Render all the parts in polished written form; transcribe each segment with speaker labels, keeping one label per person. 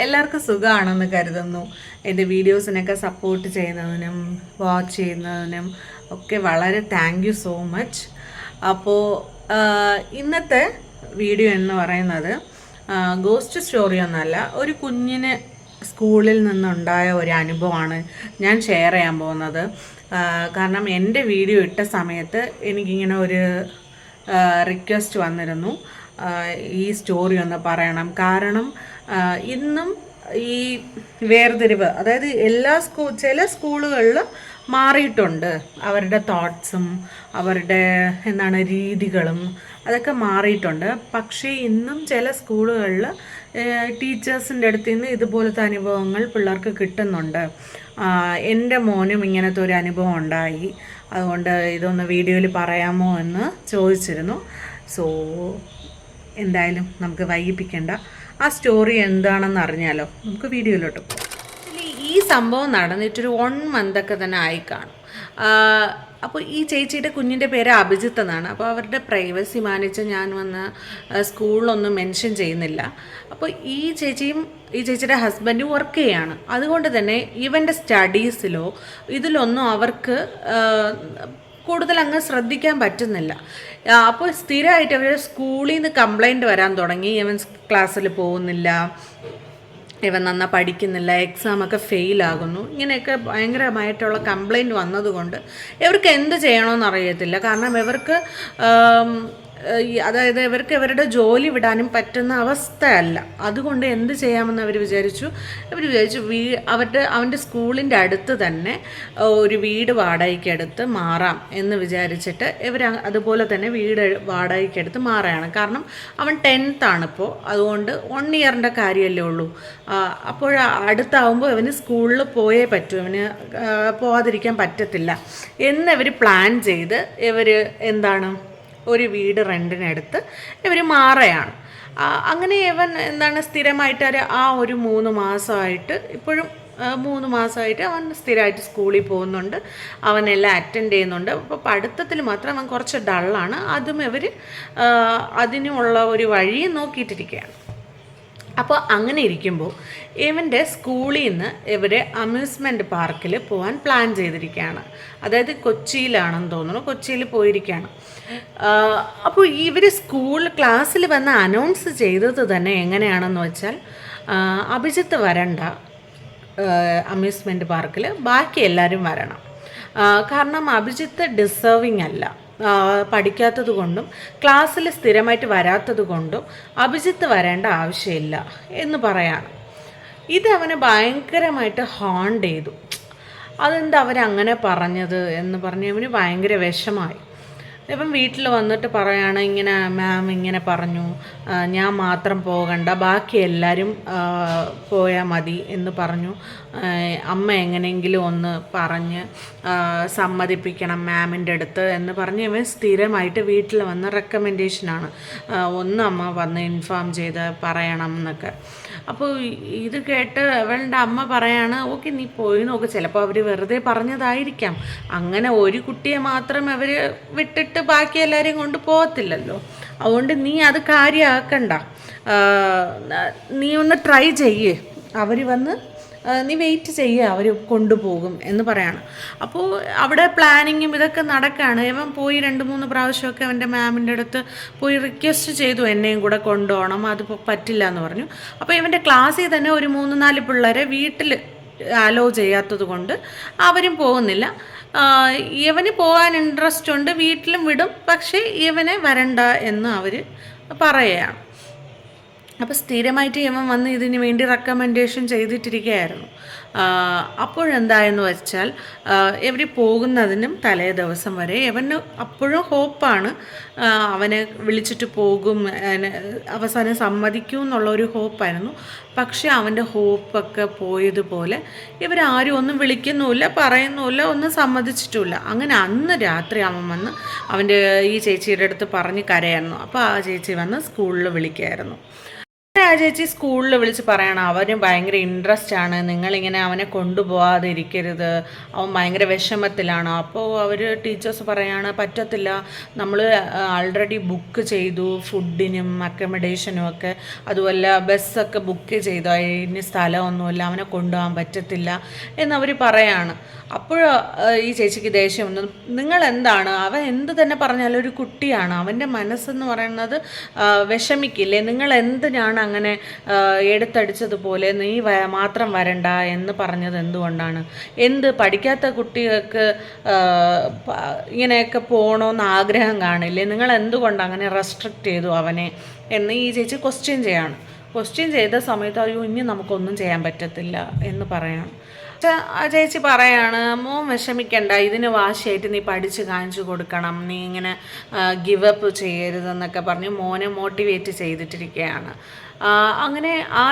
Speaker 1: എല്ലാവർക്കും സുഖമാണെന്ന് കരുതുന്നു. എൻ്റെ വീഡിയോസിനൊക്കെ സപ്പോർട്ട് ചെയ്യുന്നതിനും വാച്ച് ചെയ്യുന്നതിനും ഒക്കെ വളരെ താങ്ക് യു സോ മച്ച്. അപ്പോൾ ഇന്നത്തെ വീഡിയോ എന്ന് പറയുന്നത് ഗോസ്റ്റ് സ്റ്റോറി ഒന്നല്ല, ഒരു കുഞ്ഞിന് സ്കൂളിൽ നിന്നുണ്ടായ ഒരു അനുഭവമാണ് ഞാൻ ഷെയർ ചെയ്യാൻ പോകുന്നത്. കാരണം എൻ്റെ വീഡിയോ ഇട്ട സമയത്ത് എനിക്കിങ്ങനെ ഒരു റിക്വസ്റ്റ് വന്നിരുന്നു, ഈ സ്റ്റോറി ഒന്ന് പറയണം. കാരണം ഇന്നും ഈ വേർതിരിവ്, അതായത് ചില സ്കൂളുകളിൽ മാറിയിട്ടുണ്ട്, അവരുടെ തോട്ട്സും അവരുടെ രീതികളും അതൊക്കെ മാറിയിട്ടുണ്ട്. പക്ഷേ ഇന്നും ചില സ്കൂളുകളിൽ ടീച്ചേഴ്സിൻ്റെ അടുത്ത് നിന്ന് ഇതുപോലത്തെ അനുഭവങ്ങൾ പിള്ളേർക്ക് കിട്ടുന്നുണ്ട്. എൻ്റെ മോനും ഇങ്ങനത്തെ ഒരു അനുഭവം ഉണ്ടായി, അതുകൊണ്ട് ഇതൊന്ന് വീഡിയോയിൽ പറയാമോ എന്ന് ചോദിച്ചിരുന്നു. സോ എന്തായാലും നമുക്ക് വൈകിപ്പിക്കേണ്ട, ആ സ്റ്റോറി എന്താണെന്ന് അറിഞ്ഞാലോ. നമുക്ക് വീഡിയോയിലോട്ട് പോകാം. ഈ സംഭവം നടന്നിട്ടൊരു 1 മന്തൊക്കെ തന്നെ ആയി കാണും. അപ്പോൾ ഈ ചേച്ചിയുടെ കുഞ്ഞിൻ്റെ പേര് അഭിജിത്ത് എന്നാണ്. അപ്പോൾ അവരുടെ പ്രൈവസി മാനിച്ച് ഞാൻ വന്ന് സ്കൂളിലൊന്നും മെൻഷൻ ചെയ്യുന്നില്ല. അപ്പോൾ ഈ ചേച്ചിയുടെ ഹസ്ബൻഡ് വർക്ക് ചെയ്യാണ്. അതുകൊണ്ട് തന്നെ ഇവൻ്റെ സ്റ്റഡീസിലോ ഇതിലൊന്നും അവർക്ക് കൂടുതൽ അങ്ങ് ശ്രദ്ധിക്കാൻ പറ്റുന്നില്ല. അപ്പോൾ സ്ഥിരമായിട്ട് അവർ സ്കൂളിൽ നിന്ന് കംപ്ലൈൻറ്റ് വരാൻ തുടങ്ങി. ഇവൻ ക്ലാസ്സിൽ പോകുന്നില്ല, ഇവൻ നന്നായി പഠിക്കുന്നില്ല, എക്സാമൊക്കെ ഫെയിലാകുന്നു, ഇങ്ങനെയൊക്കെ ഭയങ്കരമായിട്ടുള്ള കംപ്ലൈൻറ്റ് വന്നതുകൊണ്ട് ഇവർക്ക് എന്ത് ചെയ്യണമെന്ന് അറിയത്തില്ല. കാരണം ഇവർക്ക് അതായത് ഇവർക്ക് ഇവരുടെ ജോലി വിടാനും പറ്റുന്ന അവസ്ഥയല്ല. അതുകൊണ്ട് എന്ത് ചെയ്യാമെന്ന് അവർ വിചാരിച്ചു അവൻ്റെ സ്കൂളിൻ്റെ അടുത്ത് തന്നെ ഒരു വീട് വാടകയ്ക്കെടുത്ത് മാറാം എന്ന് വിചാരിച്ചിട്ട് ഇവർ അതുപോലെ തന്നെ വീട് വാടകയ്ക്കെടുത്ത് മാറുകയാണ്. കാരണം അവൻ 10th ആണിപ്പോൾ, അതുകൊണ്ട് 1 ഇയറിൻ്റെ കാര്യമല്ലേ ഉള്ളൂ. അപ്പോൾ അടുത്താവുമ്പോൾ ഇവന് സ്കൂളിൽ പോയേ പറ്റൂ, ഇവന് പോകാതിരിക്കാൻ പറ്റത്തില്ല എന്നിവർ പ്ലാൻ ചെയ്ത് ഇവർ ഒരു വീട് റെൻറ്റിനെടുത്ത് ഇവർ മാറുകയാണ്. അങ്ങനെ ഇവൻ സ്ഥിരമായിട്ട് ഒരു 3 മാസമായിട്ട്, ഇപ്പോഴും 3 മാസമായിട്ട് അവൻ സ്ഥിരമായിട്ട് സ്കൂളിൽ പോകുന്നുണ്ട്, അവനെല്ലാം അറ്റൻഡ് ചെയ്യുന്നുണ്ട്. അപ്പോൾ പഠിത്തത്തിൽ മാത്രം അവൻ കുറച്ച് ഡള്ളാണ്. അതും ഇവർ അതിനുള്ള ഒരു വഴി നോക്കിയിട്ടിരിക്കുകയാണ്. അപ്പോൾ അങ്ങനെ ഇരിക്കുമ്പോൾ ഇവൻ്റെ സ്കൂളിൽ നിന്ന് ഇവർ അമ്യൂസ്മെൻറ്റ് പാർക്കിൽ പോകാൻ പ്ലാൻ ചെയ്തിരിക്കുകയാണ്. അതായത് കൊച്ചിയിലാണെന്ന് തോന്നുന്നു, കൊച്ചിയിൽ പോയിരിക്കുകയാണ്. അപ്പോൾ ഇവർ ക്ലാസ്സിൽ വന്ന് അനൗൺസ് ചെയ്തത് തന്നെ എങ്ങനെയാണെന്ന് വെച്ചാൽ, അഭിജിത്ത് വരണ്ട അമ്യൂസ്മെൻറ്റ് പാർക്കിൽ, ബാക്കി എല്ലാവരും വരണം. കാരണം അഭിജിത്ത് ഡിസേർവിങ് അല്ല, പഠിക്കാത്തത് കൊണ്ടും ക്ലാസ്സിൽ സ്ഥിരമായിട്ട് വരാത്തത് കൊണ്ടും അഭിജിത്ത് വരേണ്ട ആവശ്യമില്ല എന്ന് പറയാണ്. ഇത് അവനെ ഭയങ്കരമായിട്ട് ഹോണ്ട് ചെയ്തു. അതെന്താ അവരങ്ങനെ പറഞ്ഞത് എന്ന് പറഞ്ഞ് അവന് ഭയങ്കര വിഷമായി. ഇപ്പം വീട്ടിൽ വന്നിട്ട് പറയാണ്, ഇങ്ങനെ മാം ഇങ്ങനെ പറഞ്ഞു, ഞാൻ മാത്രം പോകണ്ട, ബാക്കി എല്ലാവരും പോയാൽ മതി എന്ന് പറഞ്ഞു. അമ്മ എങ്ങനെയെങ്കിലും ഒന്ന് പറഞ്ഞ് സമ്മതിപ്പിക്കണം മാമിൻ്റെ അടുത്ത് എന്ന് പറഞ്ഞ് ഇവൻ സ്ഥിരമായിട്ട് വീട്ടിൽ വന്ന റെക്കമെൻഡേഷനാണ്, ഒന്ന് അമ്മ വന്ന് ഇൻഫോം ചെയ്ത് പറയണം എന്നൊക്കെ. അപ്പോൾ ഇത് കേട്ട് അവളുടെ അമ്മ പറയാണ്, ഓക്കെ നീ പോയി നോക്ക്, ചിലപ്പോൾ അവർ വെറുതെ പറഞ്ഞതായിരിക്കാം, അങ്ങനെ ഒരു കുട്ടിയെ മാത്രം അവർ വിട്ടിട്ട് ബാക്കി എല്ലാവരെയും കൊണ്ട് പോകത്തില്ലല്ലോ, അതുകൊണ്ട് നീ അത് കാര്യമാക്കണ്ട, നീ ഒന്ന് ട്രൈ ചെയ്യേ, അവർ വന്ന് നീ വെയിറ്റ് ചെയ്യുക, അവർ കൊണ്ടുപോകും എന്ന് പറയാണ്. അപ്പോൾ അവിടെ പ്ലാനിങ്ങും ഇതൊക്കെ നടക്കുകയാണ്. ഇവൻ പോയി 2-3 പ്രാവശ്യമൊക്കെ അവൻ്റെ മാമിൻ്റെ അടുത്ത് പോയി റിക്വസ്റ്റ് ചെയ്തു, എന്നെയും കൂടെ കൊണ്ടുപോകണം, അത് പറ്റില്ല എന്ന് പറഞ്ഞു. അപ്പോൾ ഇവൻ്റെ ക്ലാസ്സിൽ തന്നെ ഒരു 3-4 പിള്ളേരെ വീട്ടിൽ അലോ ചെയ്യാത്തത് കൊണ്ട് അവരും പോകുന്നില്ല. ഇവന് പോകാൻ ഇൻട്രസ്റ്റ് ഉണ്ട്, വീട്ടിലും വിടും, പക്ഷേ ഇവനെ വരണ്ട എന്ന് അവർ പറയുകയാണ്. അപ്പോൾ സ്ഥിരമായിട്ട് ഇവൻ വന്ന് ഇതിന് വേണ്ടി റെക്കമെൻഡേഷൻ ചെയ്തിട്ടിരിക്കുകയായിരുന്നു. അപ്പോഴെന്തായെന്ന് വെച്ചാൽ, ഇവർ പോകുന്നതിനും തലേ ദിവസം വരെ ഇവന് അപ്പോഴും ഹോപ്പാണ്, അവനെ വിളിച്ചിട്ട് പോകും, അവസാനം സമ്മതിക്കും എന്നുള്ളൊരു ഹോപ്പായിരുന്നു. പക്ഷേ അവൻ്റെ ഹോപ്പൊക്കെ പോയതുപോലെ ഇവരാരും ഒന്നും വിളിക്കുന്നുമില്ല, പറയുന്നുമില്ല, ഒന്നും സമ്മതിച്ചിട്ടുമില്ല. അങ്ങനെ അന്ന് രാത്രി അവൻ വന്ന് അവൻ്റെ ഈ ചേച്ചിയുടെ അടുത്ത് പറഞ്ഞ് കരയായിരുന്നു. അപ്പോൾ ആ ചേച്ചി വന്ന് സ്കൂളിൽ വിളിക്കുകയായിരുന്നു. ആ ചേച്ചി സ്കൂളിൽ വിളിച്ച് പറയണം അവന് ഭയങ്കര ഇൻട്രസ്റ്റ് ആണ്, നിങ്ങളിങ്ങനെ അവനെ കൊണ്ടുപോകാതെ ഇരിക്കരുത്, അവൻ ഭയങ്കര വിഷമത്തിലാണ്. അപ്പോൾ അവർ ടീച്ചേഴ്സ് പറയാണ് പറ്റത്തില്ല, നമ്മൾ ആൾറെഡി ബുക്ക് ചെയ്തു ഫുഡിനും അക്കമഡേഷനും ഒക്കെ, അതുപോലെ ബസ്സൊക്കെ ബുക്ക് ചെയ്തു, അതിന് സ്ഥലമൊന്നുമില്ല, അവനെ കൊണ്ടുപോകാൻ പറ്റത്തില്ല എന്നവർ പറയാണ്. അപ്പോൾ ഈ ചേച്ചിക്ക് ദേഷ്യം വന്നു. നിങ്ങൾ എന്താണ്, അവൻ എന്ത് തന്നെ പറഞ്ഞാലും ഒരു കുട്ടിയാണ്, അവൻ്റെ മനസ്സെന്ന് പറയുന്നത് വിഷമിക്കില്ലേ, നിങ്ങൾ എന്തിനാണ് അങ്ങനെ എടുത്തടിച്ചതുപോലെ നീ മാത്രം വരണ്ട എന്ന് പറഞ്ഞത് എന്തുകൊണ്ടാണ്? പഠിക്കാത്ത കുട്ടികൾക്ക് ഇങ്ങനെയൊക്കെ പോകണമെന്ന് ആഗ്രഹം കാണില്ലേ, നിങ്ങൾ എന്തുകൊണ്ട് അങ്ങനെ റെസ്ട്രിക്റ്റ് ചെയ്തു അവനെ എന്ന് ഈ ചേച്ചി ക്വസ്റ്റ്യൻ ചെയ്ത സമയത്ത് അയ്യോ ഇനി നമുക്കൊന്നും ചെയ്യാൻ പറ്റത്തില്ല എന്ന് പറയാണ്. ആ ചേച്ചി പറയാണ് മോൻ വിഷമിക്കണ്ട, ഇതിന് വാശിയായിട്ട് നീ പഠിച്ച് കാണിച്ചു കൊടുക്കണം, നീ ഇങ്ങനെ ഗിവ് അപ്പ് ചെയ്യരുതെന്നൊക്കെ പറഞ്ഞ് മോനെ മോട്ടിവേറ്റ് ചെയ്തിട്ടിരിക്കുകയാണ്. അങ്ങനെ ആ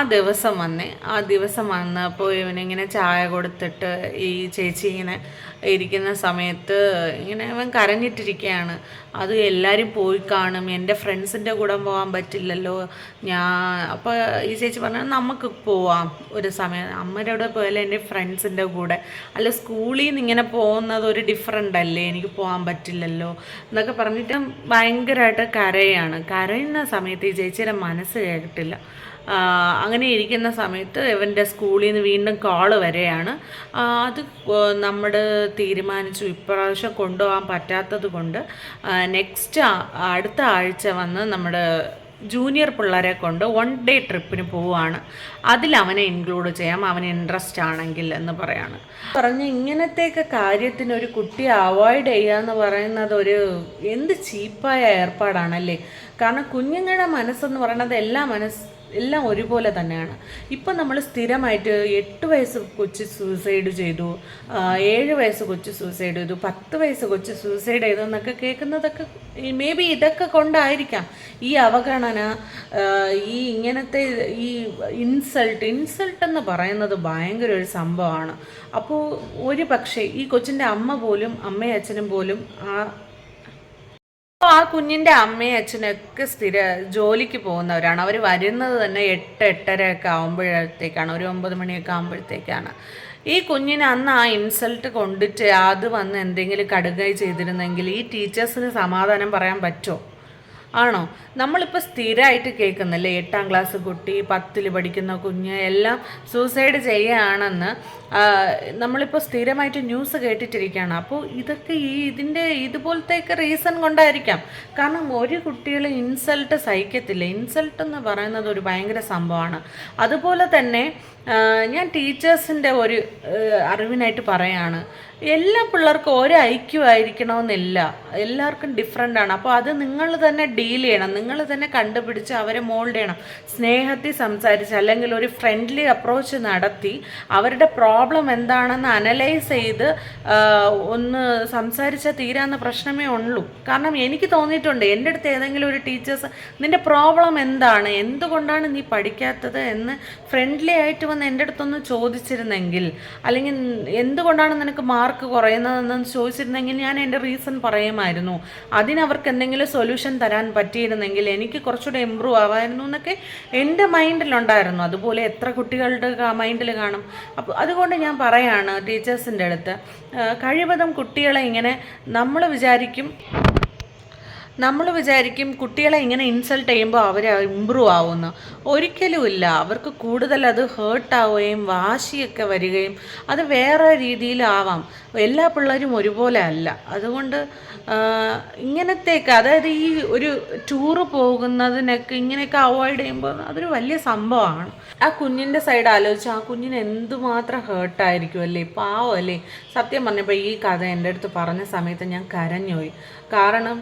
Speaker 1: ദിവസം വന്നപ്പോൾ ഇവനിങ്ങനെ ചായ കൊടുത്തിട്ട് ഈ ചേച്ചി ഇങ്ങനെ ഇരിക്കുന്ന സമയത്ത് ഇങ്ങനെ അവൻ കരഞ്ഞിട്ടിരിക്കുകയാണ്. അത് എല്ലാവരും പോയി കാണും, എൻ്റെ ഫ്രണ്ട്സിൻ്റെ കൂടെ പോകാൻ പറ്റില്ലല്ലോ അപ്പോൾ ഈ ചേച്ചി പറഞ്ഞാൽ നമുക്ക് പോവാം ഒരു സമയം, അമ്മയുടെ കൂടെ പോയാലും എൻ്റെ ഫ്രണ്ട്സിൻ്റെ കൂടെ, അല്ല സ്കൂളിൽ നിന്ന് ഇങ്ങനെ പോകുന്നത് ഒരു ഡിഫറൻ്റ് അല്ലേ, എനിക്ക് പോകാൻ പറ്റില്ലല്ലോ എന്നൊക്കെ പറഞ്ഞിട്ട് ഭയങ്കരമായിട്ട് കരയുന്ന സമയത്ത് ഈ ചേച്ചിയുടെ മനസ്സ് കേട്ടില്ല. അങ്ങനെ ഇരിക്കുന്ന സമയത്ത് ഇവൻ്റെ സ്കൂളിൽ നിന്ന് വീണ്ടും കോള് വരെയാണ്. അത് നമ്മൾ തീരുമാനിച്ചു ഇപ്രാവശ്യം കൊണ്ടുപോകാൻ പറ്റാത്തത് കൊണ്ട് അടുത്ത ആഴ്ച വന്ന് നമ്മുടെ ജൂനിയർ പിള്ളേരെ കൊണ്ട് 1 ഡേ ട്രിപ്പിന് പോവുകയാണ്, അതിൽ അവനെ ഇൻക്ലൂഡ് ചെയ്യാം, അവന് ഇൻട്രസ്റ്റ് ആണെങ്കിൽ എന്ന് പറഞ്ഞ് ഇങ്ങനത്തെയൊക്കെ കാര്യത്തിന് ഒരു കുട്ടിയെ അവോയ്ഡ് ചെയ്യുക എന്ന് പറയുന്നത് ഒരു എന്ത് ചീപ്പായ ഏർപ്പാടാണല്ലേ. കാരണം കുഞ്ഞുങ്ങളുടെ മനസ്സെന്ന് പറയുന്നത് എല്ലാം ഒരുപോലെ തന്നെയാണ്. ഇപ്പം നമ്മൾ സ്ഥിരമായിട്ട് 8 വയസ്സ് കൊച്ച് സൂസൈഡ് ചെയ്തു, 7 വയസ്സ് കൊച്ച് സൂസൈഡ് ചെയ്തു, 10 വയസ്സ് കൊച്ച് സൂസൈഡ് ചെയ്തു എന്നൊക്കെ കേൾക്കുന്നതൊക്കെ മേ ബി ഇതൊക്കെ കൊണ്ടായിരിക്കാം ഈ അവഗണന, ഇങ്ങനത്തെ ഈ ഇൻസൾട്ട് എന്ന് പറയുന്നത് ഭയങ്കര ഒരു സംഭവമാണ്. അപ്പോൾ ഒരു പക്ഷേ ഈ കൊച്ചിൻ്റെ അമ്മയും അച്ഛനും പോലും ആ കുഞ്ഞിൻ്റെ അമ്മയും അച്ഛനൊക്കെ ജോലിക്ക് പോകുന്നവരാണ്. അവർ വരുന്നത് തന്നെ 8-8:30 ഒക്കെ ആകുമ്പോഴത്തേക്കാണ്, ഒരു 9 മണിയൊക്കെ ആകുമ്പോഴത്തേക്കാണ്. ഈ കുഞ്ഞിന് അന്ന് ആ ഇൻസൾട്ട് കൊണ്ടിട്ട് അത് വന്ന് എന്തെങ്കിലും കടുകൈ ചെയ്തിരുന്നെങ്കിൽ ഈ ടീച്ചേഴ്സിന് സമാധാനം പറയാൻ പറ്റുമോ? ആണോ? നമ്മളിപ്പോൾ സ്ഥിരമായിട്ട് കേൾക്കുന്നില്ലേ 8ാം ക്ലാസ് കുട്ടി, 10ൽ പഠിക്കുന്ന കുഞ്ഞ് എല്ലാം സൂസൈഡ് ചെയ്യുകയാണെന്ന് നമ്മളിപ്പോൾ സ്ഥിരമായിട്ട് ന്യൂസ് കേട്ടിട്ടിരിക്കുകയാണ്. അപ്പോൾ ഇതൊക്കെ ഇതുപോലത്തെയൊക്കെ റീസൺ കൊണ്ടായിരിക്കാം. കാരണം ഒരു കുട്ടികൾ ഇൻസൾട്ട് സഹിക്കത്തില്ല. ഇൻസൾട്ട് എന്ന് പറയുന്നത് ഒരു ഭയങ്കര സംഭവമാണ്. അതുപോലെ തന്നെ ഞാൻ ടീച്ചേഴ്സിൻ്റെ ഒരു അറിവിനായിട്ട് പറയാണ്, എല്ലാ പിള്ളേർക്കും ഒരു ഐക്യമായിരിക്കണമെന്നില്ല, എല്ലാവർക്കും ഡിഫറെൻ്റ് ആണ്. അപ്പോൾ അത് നിങ്ങൾ തന്നെ ഡീൽ ചെയ്യണം, നിങ്ങൾ തന്നെ കണ്ടുപിടിച്ച് അവരെ മോൾഡ് ചെയ്യണം. സ്നേഹത്തിൽ സംസാരിച്ച് അല്ലെങ്കിൽ ഒരു ഫ്രണ്ട്ലി അപ്രോച്ച് നടത്തി അവരുടെ പ്രോബ്ലം എന്താണെന്ന് അനലൈസ് ചെയ്ത് ഒന്ന് സംസാരിച്ചാൽ തീരാവുന്ന പ്രശ്നമേ ഉള്ളൂ. കാരണം എനിക്ക് തോന്നിയിട്ടുണ്ട് എൻ്റെ അടുത്ത് ഏതെങ്കിലും ഒരു ടീച്ചേഴ്സ് നിൻ്റെ പ്രോബ്ലം എന്താണ്, എന്തുകൊണ്ടാണ് നീ പഠിക്കാത്തത് എന്ന് ഫ്രണ്ട്ലി ആയിട്ട് വന്ന് എൻ്റെ അടുത്തൊന്ന് ചോദിച്ചിരുന്നെങ്കിൽ, അല്ലെങ്കിൽ എന്തുകൊണ്ടാണ് നിനക്ക് മാർക്ക് കുറയുന്നതെന്ന് ചോദിച്ചിരുന്നെങ്കിൽ ഞാൻ എൻ്റെ റീസൺ പറയുമായിരുന്നു. അതിനവർക്ക് എന്തെങ്കിലും സൊല്യൂഷൻ തരാൻ പറ്റിയിരുന്നെങ്കിൽ എനിക്ക് കുറച്ചുകൂടെ ഇമ്പ്രൂവ് ആവായിരുന്നു എന്നൊക്കെ എൻ്റെ മൈൻഡിലുണ്ടായിരുന്നു. അതുപോലെ എത്ര കുട്ടികളുടെ മൈൻഡിൽ കാണും. അപ്പോൾ അതുകൊണ്ട് ഞാൻ പറയാണ് ടീച്ചേഴ്സിൻ്റെ അടുത്ത്, കഴിവതും കുട്ടികളെ ഇങ്ങനെ നമ്മൾ വിചാരിക്കും കുട്ടികളെ ഇങ്ങനെ ഇൻസൾട്ട് ചെയ്യുമ്പോൾ അവർ ഇമ്പ്രൂവ് ആവുമെന്ന്. ഒരിക്കലുമില്ല. അവർക്ക് കൂടുതൽ അത് ഹേർട്ടാവുകയും വാശിയൊക്കെ വരികയും അത് വേറെ രീതിയിലാവാം. എല്ലാ പിള്ളേരും ഒരുപോലെ അല്ല. അതുകൊണ്ട് ഇങ്ങനത്തേക്ക്, അതായത് ഈ ഒരു ടൂറ് പോകുന്നതിനൊക്കെ ഇങ്ങനെയൊക്കെ അവോയ്ഡ് ചെയ്യുമ്പോൾ അതൊരു വലിയ സംഭവമാണ്. ആ കുഞ്ഞിൻ്റെ സൈഡ് ആലോചിച്ച് ആ കുഞ്ഞിന് എന്തുമാത്രം ഹേർട്ടായിരിക്കും അല്ലേ, പാവം അല്ലേ. സത്യം പറഞ്ഞപ്പോൾ ഈ കഥ എൻ്റെ അടുത്ത് പറഞ്ഞ സമയത്ത് ഞാൻ കരഞ്ഞുപോയി. കാരണം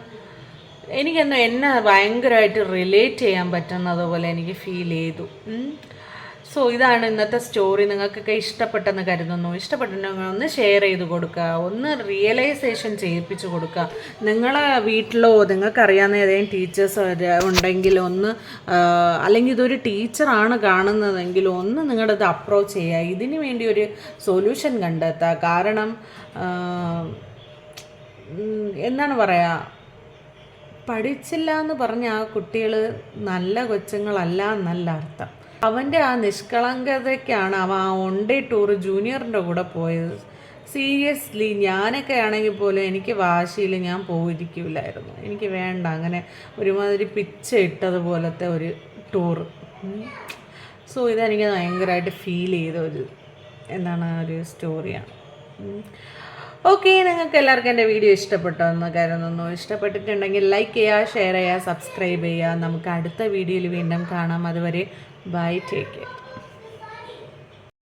Speaker 1: എന്നെ ഭയങ്കരമായിട്ട് റിലേറ്റ് ചെയ്യാൻ പറ്റുന്നത് പോലെ എനിക്ക് ഫീൽ ചെയ്തു. സോ ഇതാണ് ഇന്നത്തെ സ്റ്റോറി. നിങ്ങൾക്കൊക്കെ ഇഷ്ടപ്പെട്ടെന്ന് കരുതുന്നു. ഇഷ്ടപ്പെട്ടിട്ടുണ്ടെങ്കിൽ ഒന്ന് ഷെയർ ചെയ്ത് കൊടുക്കുക, ഒന്ന് റിയലൈസേഷൻ ചെയ്യിപ്പിച്ച് കൊടുക്കുക. നിങ്ങളെ വീട്ടിലോ നിങ്ങൾക്കറിയാവുന്ന ഏതെങ്കിലും ടീച്ചേഴ്സ് ഉണ്ടെങ്കിൽ ഒന്ന്, അല്ലെങ്കിൽ ഇതൊരു ടീച്ചറാണ് കാണുന്നതെങ്കിൽ ഒന്ന് നിങ്ങളത് അപ്രോച്ച് ചെയ്യുക, ഇതിന് വേണ്ടി ഒരു സൊല്യൂഷൻ കണ്ടെത്തുക. കാരണം എന്താണ് പറയുക, പഠിച്ചില്ല എന്ന് പറഞ്ഞ ആ കുട്ടികൾ നല്ല കൊച്ചുങ്ങളല്ല എന്നല്ല അർത്ഥം. അവൻ്റെ ആ നിഷ്കളങ്കതയ്ക്കാണ് അവൻ ആ 1 ഡേ ടൂർ ജൂനിയറിൻ്റെ കൂടെ പോയത്. സീരിയസ്ലി ഞാനൊക്കെ ആണെങ്കിൽ പോലും എനിക്ക് വാശിയിൽ ഞാൻ പോയിരിക്കില്ലായിരുന്നു. എനിക്ക് വേണ്ട അങ്ങനെ ഒരുമാതിരി പിച്ച ഇട്ടതുപോലത്തെ ഒരു ടൂർ. സോ ഇതെനിക്ക് ഭയങ്കരമായിട്ട് ഫീൽ ചെയ്ത ഒരു സ്റ്റോറിയാണ്. ഓക്കെ, നിങ്ങൾക്ക് എല്ലാവർക്കും എൻ്റെ വീഡിയോ ഇഷ്ടപ്പെട്ടോ എന്ന് കരുതുന്നു. ഇഷ്ടപ്പെട്ടിട്ടുണ്ടെങ്കിൽ ലൈക്ക് ചെയ്യുക, ഷെയർ ചെയ്യുക, സബ്സ്ക്രൈബ് ചെയ്യുക. നമുക്ക് അടുത്ത വീഡിയോയിൽ വീണ്ടും കാണാം. അതുവരെ ബൈ, ടേക്ക് കെയർ.